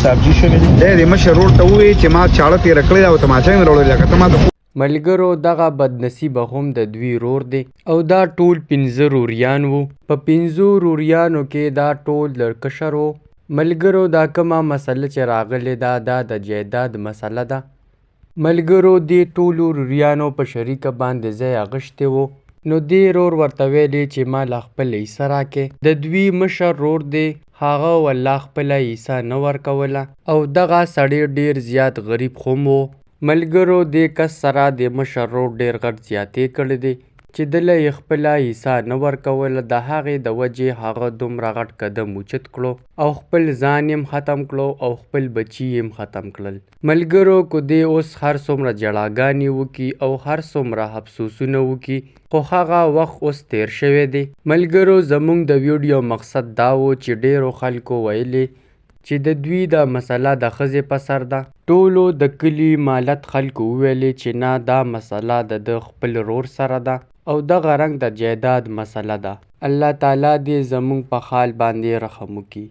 سبزي شوي دي. دی د مشر ورور ته ووایي چې ما چاړه تېره کړې ده او تماچه مې راوړلې ده، که ته ما ته ملګرو دغه بدنصیبه هم د دوی رور دی او دا ټول 5 روریان وو. په 5 روریانو کې دا ټول د کشر وو. ملګرو دا کومه مسله چې راغلې ده دا د جایداد مسله ده. ملګرو دې ټولو روریانو په شریکه باندې ځای اغشتی وو. نو دې رور ورته ویلې چې ما لا خپل حصه راکې. د دوی مشر رور دی هغه والله خپله حصه نه ورکوله او دغه سړی ډیر زیات غریب هم و. ملګرو دې کس سره د مشر رور ډیر غټ زیاتې کړې دي چې دله یې خپله حصه نه ورکوله. د هغې د وجې هغه دومره غټ قدم اوچت کړو او خپل ځان یې ختم کړو او خپل بچي یې ختم کړل. ملګرو که دې اوس هر څومره جړاګانې وکړي او هر څومره افسوسونه وکړي خو هغه وخت اوس تیر شوی دی. ملګرو زموږ د ویډیو مقصد دا و چې ډیرو خلکو ویلي چې د دوی دا مسله د ښځې په سر ده. ټولو د کلي مالت خلکو وویلې چې نه دا مسله د خپل رور سره ده او دغه رنګ د جایداد مسله ده. الله تعالی دې زموږ په حال باندې رحم وکړي.